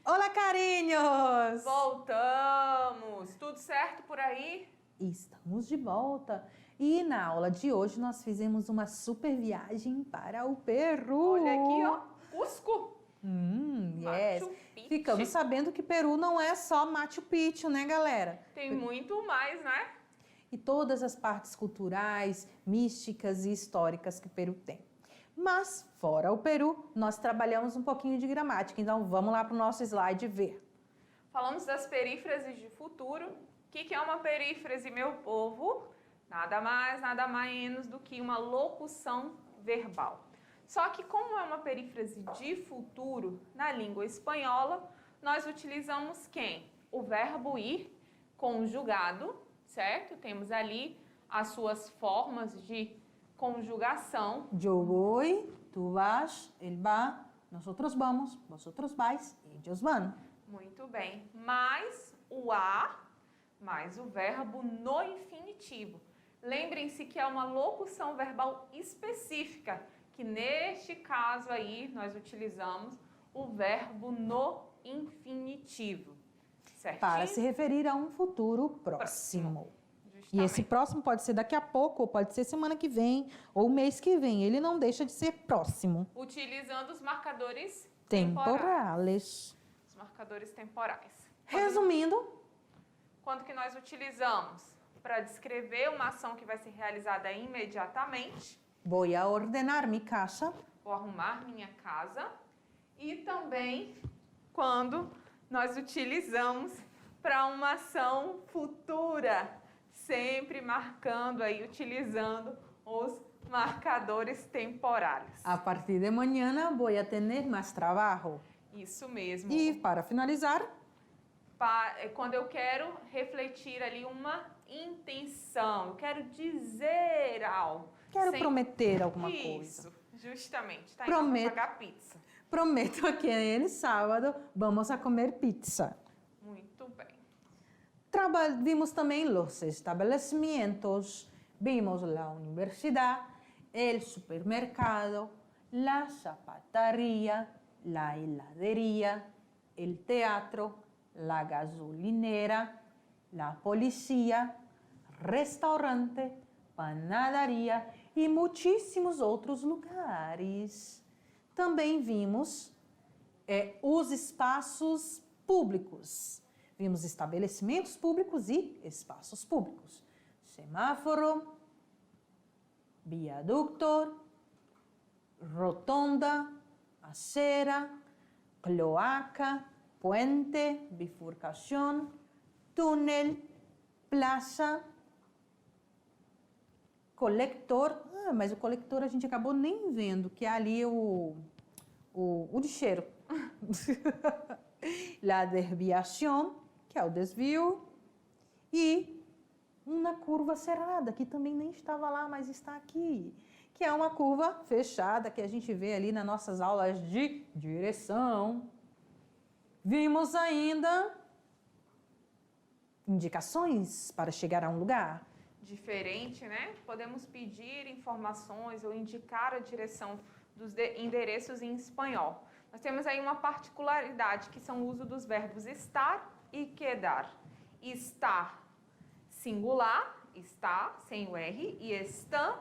Olá, carinhos! Voltamos! Tudo certo por aí? Estamos de volta. E na aula de hoje nós fizemos uma super viagem para o Peru. Olha aqui, ó, Cusco. Yes. Machu Picchu. Ficamos sabendo que Peru não é só Machu Picchu, né, galera? Tem muito mais, né? E todas as partes culturais, místicas e históricas que o Peru tem. Mas, fora o Peru, nós trabalhamos um pouquinho de gramática, então vamos lá para o nosso slide ver. Falamos das perífrases de futuro. O que é uma perífrase, meu povo? Nada mais, nada menos do que uma locução verbal. Só que como é uma perífrase de futuro na língua espanhola, nós utilizamos quem? O verbo ir conjugado, certo? Temos ali as suas formas de conjugação. Eu voy, tu vas, él va, nosotros vamos, vosotros vais, ellos van. Muito bem. Mais o a, mais o verbo no infinitivo. Lembrem-se que é uma locução verbal específica, que neste caso aí nós utilizamos o verbo no infinitivo. Certinho? Para se referir a um futuro próximo. E Justamente. esse próximo pode ser daqui a pouco, ou pode ser semana que vem, ou mês que vem. Ele não deixa de ser próximo. Utilizando os marcadores Temporales. Os marcadores temporais. Resumindo, Quando que nós utilizamos? Para descrever uma ação que vai ser realizada imediatamente. voy a ordenar mi casa. Vou arrumar minha casa. E também quando nós utilizamos para uma ação futura, sempre marcando aí, utilizando os marcadores temporais. A partir de mañana voy a tener más trabajo. Isso mesmo. E para finalizar, Quando eu quero refletir ali uma intenção, eu quero dizer algo. quero prometer alguma Isso, coisa. justamente. Tá Prometo. indo pra pagar pizza. Prometo que el sábado vamos a comer pizza. Muito bem. Vimos también los establecimientos, vimos la universidad, el supermercado, la zapataría, la heladería, el teatro, la gasolinera, la policía, restaurante, panadería e muitíssimos outros lugares. Também vimos os espaços públicos. Vimos estabelecimentos públicos e espaços públicos. Semáforo, viaducto, rotonda, acera, cloaca, puente, bifurcação, túnel, plaza, colector. Mas o colector a gente acabou nem vendo, que é ali o lixeiro. La desviação, que é o desvio, e uma curva cerrada, que também nem estava lá, mas está aqui, que é uma curva fechada, que a gente vê ali nas nossas aulas de direção. Vimos ainda indicações para chegar a um lugar. Diferente, né? Podemos pedir informações ou indicar a direção dos endereços em espanhol. Nós temos aí uma particularidade, que são o uso dos verbos estar e quedar. Estar, singular, está, sem o R, e estão,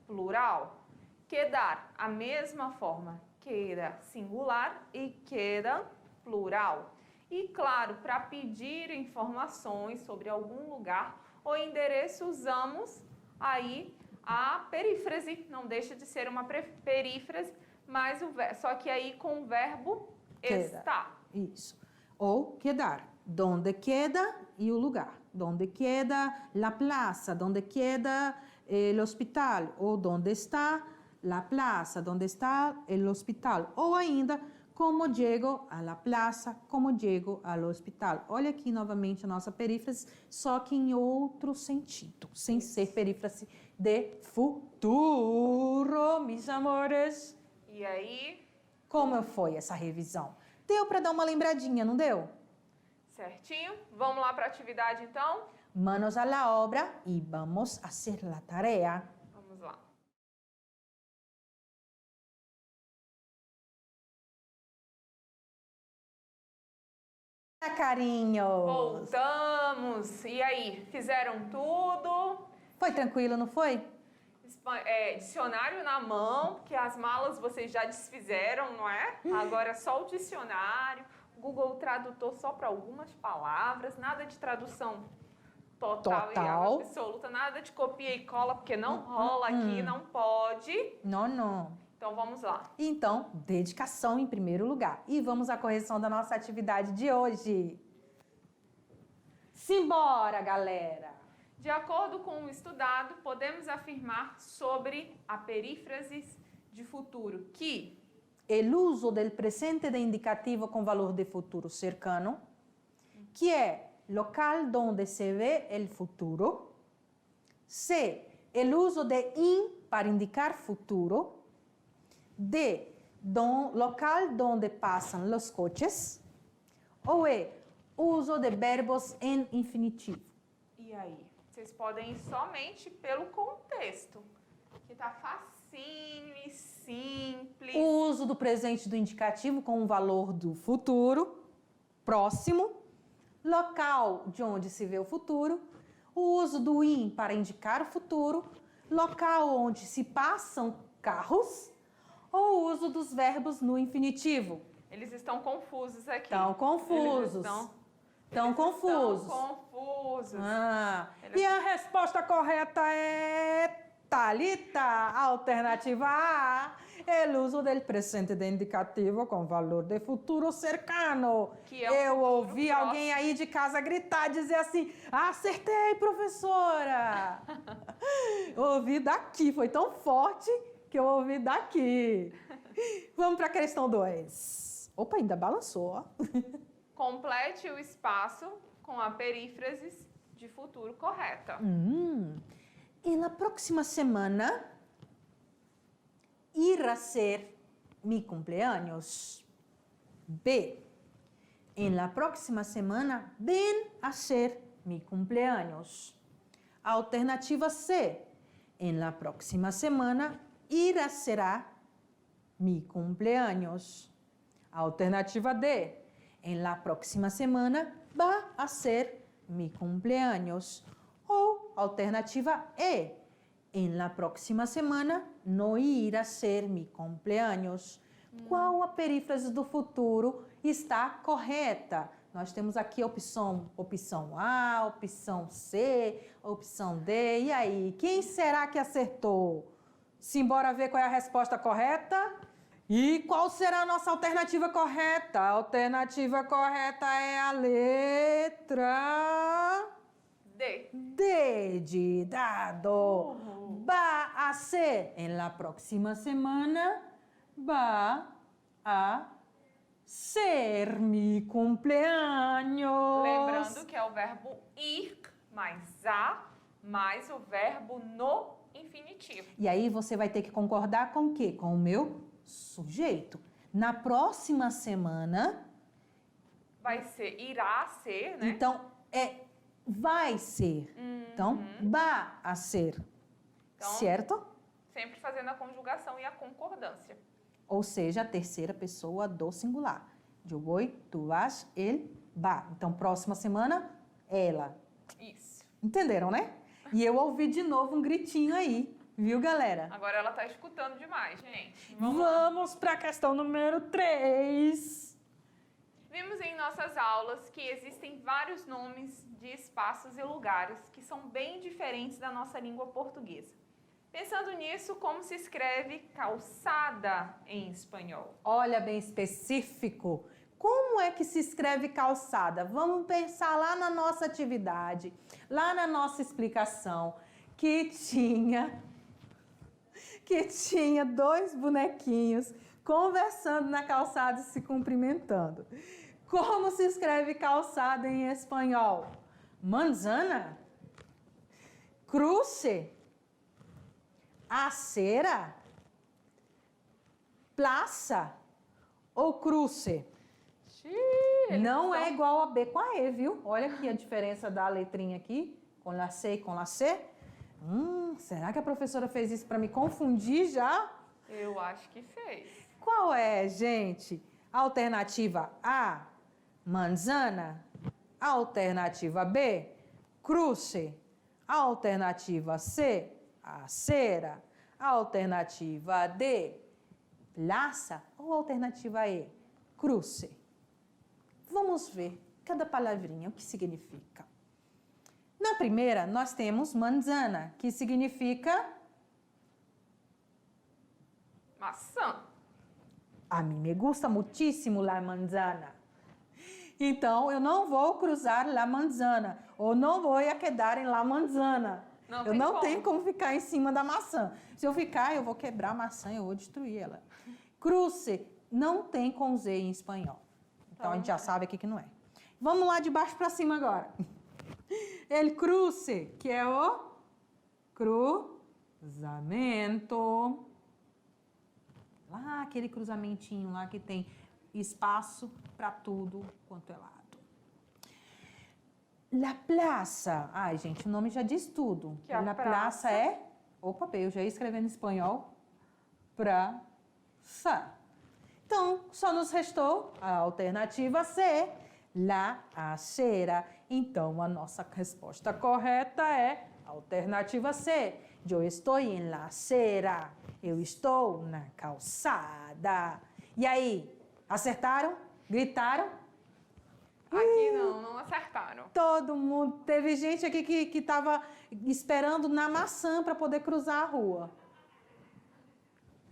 plural. Quedar, a mesma forma, queda, singular, e queda, plural. E, claro, para pedir informações sobre algum lugar ou endereço, usamos aí a perífrase. Não deixa de ser uma perífrase, mas só que aí com o verbo Queda. estar. Isso. Ou quedar. Donde queda e o lugar. Donde queda la plaza, donde queda el hospital. Ou donde está la plaza, donde está el hospital. Ou ainda, como llego a la plaza, como llego al hospital. Olha aqui novamente a nossa perífrase, só que em outro sentido, sem ser perífrase de futuro, mis amores. E aí, Como foi essa revisão? Deu para dar uma lembradinha, não deu? certinho? Vamos lá para a atividade então? Manos a la obra y vamos a hacer la tarea. Vamos lá. Carinhos! Voltamos! E aí, fizeram tudo? Foi tranquilo, não foi? Dicionário na mão, porque as malas vocês já desfizeram, não é? Agora é só o dicionário. Google Tradutor só para algumas palavras, nada de tradução total e absoluta, nada de copia e cola, porque não rola aqui, não pode. Não. Então vamos lá. Então, dedicação em primeiro lugar. E vamos à correção da nossa atividade de hoje. Simbora, galera! De acordo com o estudado, podemos afirmar sobre a perífrase de futuro que El uso del presente de indicativo con valor de futuro cercano, que é local donde se ve el futuro. C, el uso de in para indicar futuro. D, local donde pasan los coches. Ou E, uso de verbos en infinitivo. E aí? Vocês podem ir somente pelo contexto, que tá facinho e simples. O uso do presente do indicativo com o valor do futuro, próximo. Local de onde se vê o futuro. O uso do in para indicar o futuro. Local onde se passam carros. Ou o uso dos verbos no infinitivo. Eles estão confusos aqui. Estão confusos. Estão confusos. E a resposta correta é... Thalita, alternativa A, el uso del presente de indicativo com valor de futuro cercano. Que é Eu ouvi alguém aí de casa gritar, dizer assim, acertei, professora. Ouvi daqui, foi tão forte que eu ouvi daqui. Vamos para a questão 2. Opa, ainda balançou, ó. Complete o espaço com a perífrase de futuro correta. En la próxima semana irá ser mi cumpleaños. B. En la próxima semana ven a ser mi cumpleaños. Alternativa C. En la próxima semana irá será mi cumpleaños. Alternativa D. En la próxima semana va a ser mi cumpleaños. Ou alternativa E. En la próxima semana no irá ser mi cumpleaños. Qual a perífrase do futuro está correta? Nós temos aqui a opção A, opção C, opção D. E aí, quem será que acertou? Simbora ver qual é a resposta correta? E qual será a nossa alternativa correta? A alternativa correta é a letra... D de dado. Va a ser. En la próxima semana va a ser mi cumpleaños. Lembrando que é o verbo ir mais a mais o verbo no infinitivo. E aí você vai ter que concordar com o quê? Com o meu sujeito. Na próxima semana... Vai ser, irá ser, né? Então, vai ser. Então, va a ser. Então, certo? Sempre fazendo a conjugação e a concordância. Ou seja, a terceira pessoa do singular. Eu vou, tu vas, ele va. Então, próxima semana, ela. Isso. Entenderam, né? E eu ouvi de novo um gritinho aí. Viu, galera? Agora ela tá escutando demais, gente. Vamos para a questão número 3. Vimos em nossas aulas que existem vários nomes de espaços e lugares que são bem diferentes da nossa língua portuguesa. Pensando nisso, como se escreve calçada em espanhol? Olha, bem específico. Como é que se escreve calçada? Vamos pensar lá na nossa atividade, lá na nossa explicação, que tinha 2 bonequinhos conversando na calçada e se cumprimentando. Como se escreve calçada em espanhol? Manzana? Cruce? Acera? Plaça? Ou cruce? Não é igual a B com a E, viu? Olha aqui a diferença da letrinha aqui, com a C e com a C. Será que a professora fez isso para me confundir já? Eu acho que fez. Qual é, gente? Alternativa A, manzana. Alternativa B, cruce. Alternativa C, acera. Alternativa D, plaza. Ou alternativa E, cruce. Vamos ver cada palavrinha, o que significa. Na primeira, nós temos manzana, que significa Maçã. a mim me gusta muchísimo la manzana. Então, eu não vou cruzar la manzana, ou não vou quedar em la manzana. Eu não tenho como ficar em cima da maçã. Se eu ficar, eu vou quebrar a maçã, eu vou destruir ela. Cruce não tem com Z em espanhol. Então, a gente já sabe aqui que não é. Vamos lá de baixo para cima agora. El cruce, que é o cruzamento. Lá, aquele cruzamentinho lá que tem espaço para tudo quanto é lado. La plaza. Ai, gente, o nome já diz tudo. Que a La praça plaza é... Opa, eu já ia escrevendo em espanhol. Praça. Então, só nos restou a alternativa C, la acera. Então, a nossa resposta correta é a alternativa C. Eu estou em la acera. Eu estou na calçada. E aí, acertaram? Gritaram? Aqui não acertaram. Todo mundo. Teve gente aqui que estava esperando na maçã para poder cruzar a rua.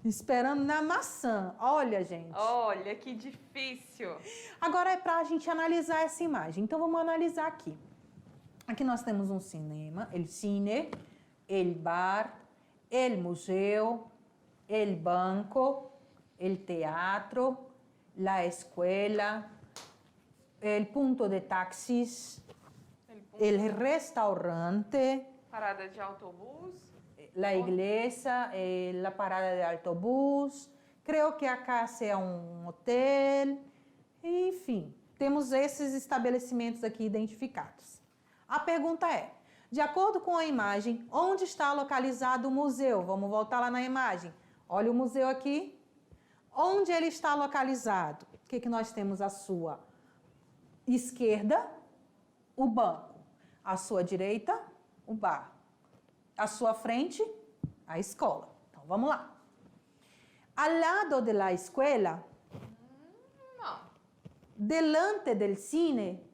Esperando na maçã. Olha, gente. Olha, que difícil. Agora é para a gente analisar essa imagem. Então, vamos analisar aqui. Aqui nós temos um cinema, el cine, el bar, el museu, el banco, el teatro, la escuela, el punto de taxis, el restaurante, Parada de autobús. la iglesia, la parada de autobús. Creo que acá é um hotel. Enfim, temos esses estabelecimentos aqui identificados. A pergunta é, de acordo com a imagem, onde está localizado o museu? Vamos voltar lá na imagem. Olha o museu aqui. Onde ele está localizado? O que nós temos à sua esquerda? O banco. À sua direita? O bar. À sua frente? A escola. Então, vamos lá. Al lado de la escuela? Não. Delante del cine?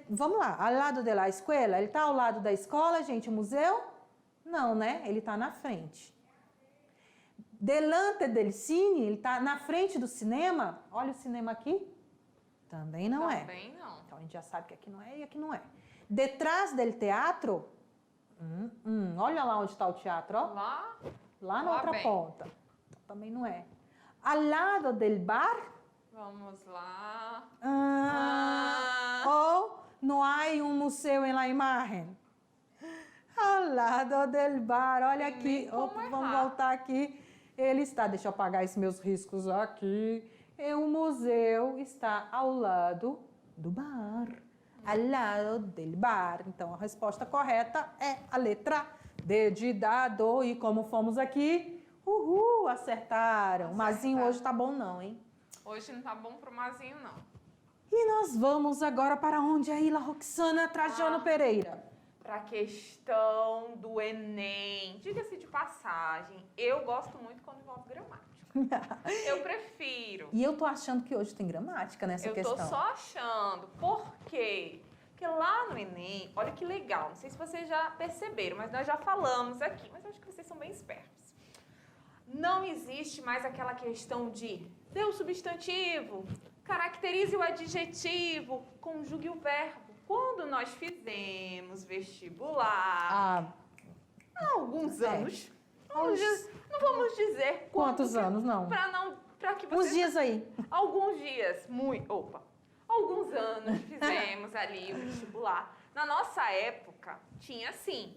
Vamos lá, ao lado da escola, ele está ao lado da escola, gente, o museu? Não, né? Ele está na frente. Delante del cine, ele está na frente do cinema. Olha o cinema aqui. Também não é. Também não. Então, a gente já sabe que aqui não é e aqui não é. Detrás del teatro, olha lá onde está o teatro, ó. Lá na outra ponta. Então, também não é. Ao lado del bar, vamos lá. Ou não há um museu em la imagen? Ao lado del bar, olha aqui. Vamos voltar aqui. Ele está, deixa eu apagar esses meus riscos aqui. O museu está ao lado do bar. Ao lado del bar. Então, a resposta correta é a letra D de dado. E como fomos aqui, acertaram. O Mazinho hoje tá bom não, hein? Hoje não tá bom pro Mazinho, não. E nós vamos agora para onde aí, La Roxana Trajano Pereira? Para a questão do Enem. Diga-se de passagem, eu gosto muito quando envolve gramática. Eu prefiro. E eu tô achando que hoje tem gramática nessa questão. Eu tô só achando. Por quê? Porque lá no Enem, olha que legal, não sei se vocês já perceberam, mas nós já falamos aqui, mas eu acho que vocês são bem espertos. Não existe mais aquela questão de dê o substantivo, caracterize o adjetivo, conjugue o verbo. Quando nós fizemos vestibular, há alguns anos, não vamos dizer quantos anos, não. Para que vocês... Uns dias aí. Alguns dias, alguns anos fizemos ali o vestibular. Na nossa época, tinha assim,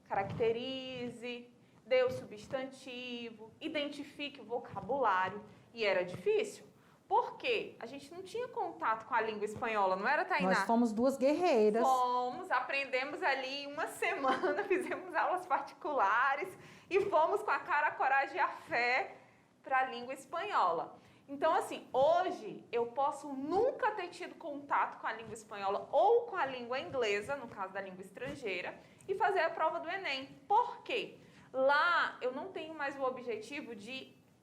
caracterize, dê o substantivo, identifique o vocabulário. E era difícil, porque a gente não tinha contato com a língua espanhola, não era, Tainá? Nós fomos duas guerreiras. Aprendemos ali uma semana, fizemos aulas particulares e fomos com a cara, a coragem e a fé para a língua espanhola. Então, assim, hoje eu posso nunca ter tido contato com a língua espanhola ou com a língua inglesa, no caso da língua estrangeira, e fazer a prova do Enem. Por quê? Lá eu não tenho mais o objetivo de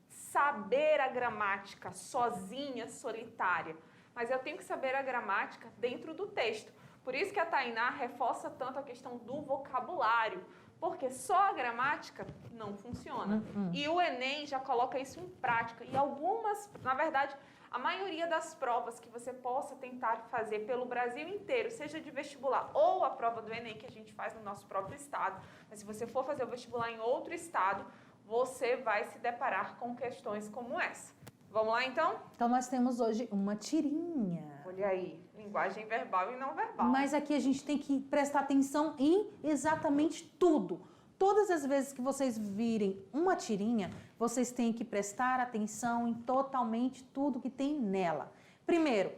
saber a gramática sozinha, solitária, mas eu tenho que saber a gramática dentro do texto. Por isso que a Tainá reforça tanto a questão do vocabulário, porque só a gramática não funciona. E o Enem já coloca isso em prática. E algumas, na verdade, a maioria das provas que você possa tentar fazer pelo Brasil inteiro, seja de vestibular ou a prova do Enem, que a gente faz no nosso próprio estado, mas se você for fazer o vestibular em outro estado, você vai se deparar com questões como essa. Vamos lá, então? Então, nós temos hoje uma tirinha. Olha aí, linguagem verbal e não verbal. Mas aqui a gente tem que prestar atenção em exatamente tudo. Todas as vezes que vocês virem uma tirinha, vocês têm que prestar atenção em totalmente tudo que tem nela. Primeiro,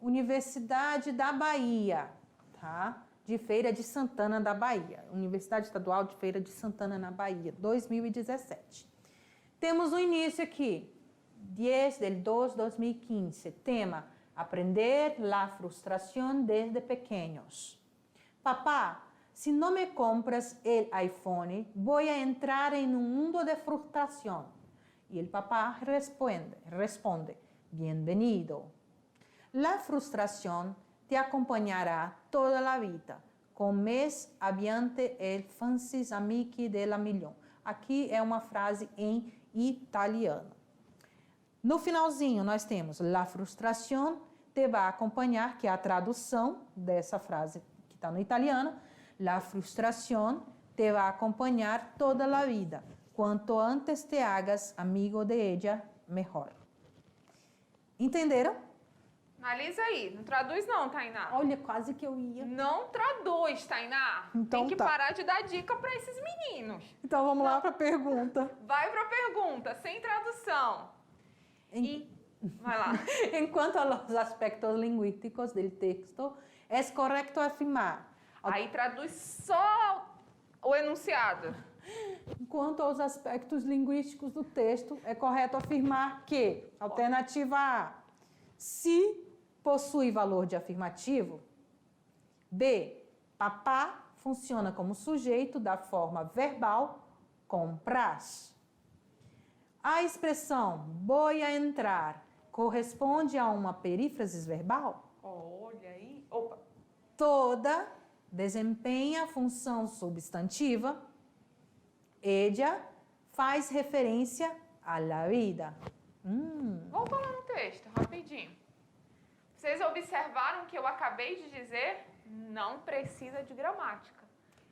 Universidade da Bahia, tá? De Feira de Santana da Bahia. Universidade Estadual de Feira de Santana na Bahia, 2017. Temos o início aqui, 10 de 2 de 2015. Tema: aprender la frustración desde pequeños. Papá, si no me compras el iPhone, voy a entrar en un mundo de frustración. Y el papá responde, bienvenido. La frustración te acompañará toda la vida. Comes aviante el fancies amici della million. Aqui é uma frase em italiano. No finalzinho, nós temos la frustración te va a acompanhar, que é a tradução dessa frase que está no italiano. La frustración te va a acompañar toda la vida. Quanto antes te hagas amigo de ella, mejor. Entenderam? Analisa aí. Não traduz não, Tainá. Olha, quase que eu ia. Não traduz, Tainá. Então Tem que tá. parar de dar dica para esses meninos. Então vamos lá para a pergunta. Vai para a pergunta, sem tradução. Vai lá. En cuanto a los aspectos lingüísticos del texto, es correcto afirmar. Aí traduz só o enunciado. Quanto aos aspectos linguísticos do texto, é correto afirmar que, alternativa A, se possui valor de afirmativo. B, papá funciona como sujeito da forma verbal compras. A expressão voy a entrar corresponde a uma perífrase verbal? Olha aí. Opa. Toda desempenha a função substantiva. Ella faz referência à la vida. Volta lá no texto, rapidinho. Vocês observaram que eu acabei de dizer? Não precisa de gramática,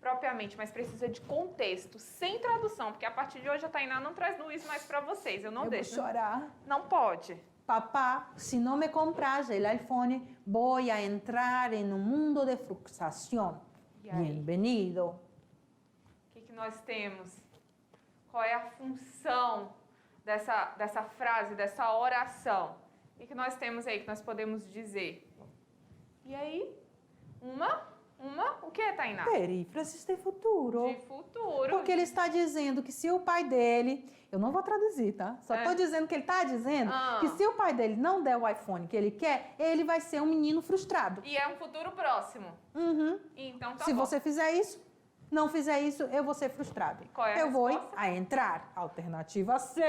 propriamente, mas precisa de contexto, sem tradução, porque a partir de hoje a Tainá não traz isso mais para vocês, eu não deixo. Vou chorar. Não pode. Papá, si no me compras el iPhone, voy a entrar en un mundo de frustración. E aí? Bienvenido. O que nós temos? Qual é a função dessa frase, dessa oração? O que nós temos aí que nós podemos dizer? E aí? O que, Tainá? Perífrases de futuro. De futuro. Porque ele está dizendo que se o pai dele... Eu não vou traduzir, tá? Só estou dizendo que ele está dizendo que se o pai dele não der o iPhone que ele quer, ele vai ser um menino frustrado. E é um futuro próximo. Uhum. Então tá Se bom. você fizer isso, não fizer isso, eu vou ser frustrado. Qual é a eu vou resposta? a entrar. Alternativa C.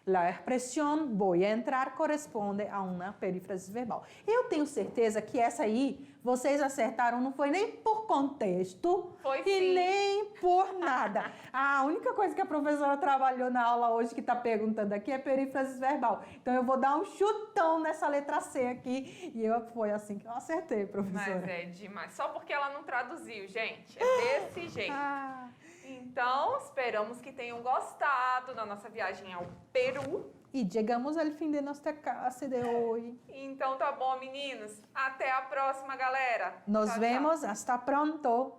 La expresión voy a entrar corresponde a uma perífrase verbal. Eu tenho certeza que essa aí, vocês acertaram, não foi nem por contexto Foi e sim. nem por nada. A única coisa que a professora trabalhou na aula hoje que está perguntando aqui é perífrase verbal. Então eu vou dar um chutão nessa letra C aqui e foi assim que eu acertei, professora. Mas é demais. Só porque ela não traduziu, gente. É desse jeito. Então, esperamos que tenham gostado da nossa viagem ao Peru. E chegamos ao fim de nossa classe de hoje. Então tá bom, meninos. Até a próxima, galera. Nos Tchau, tchau. vemos. Hasta pronto.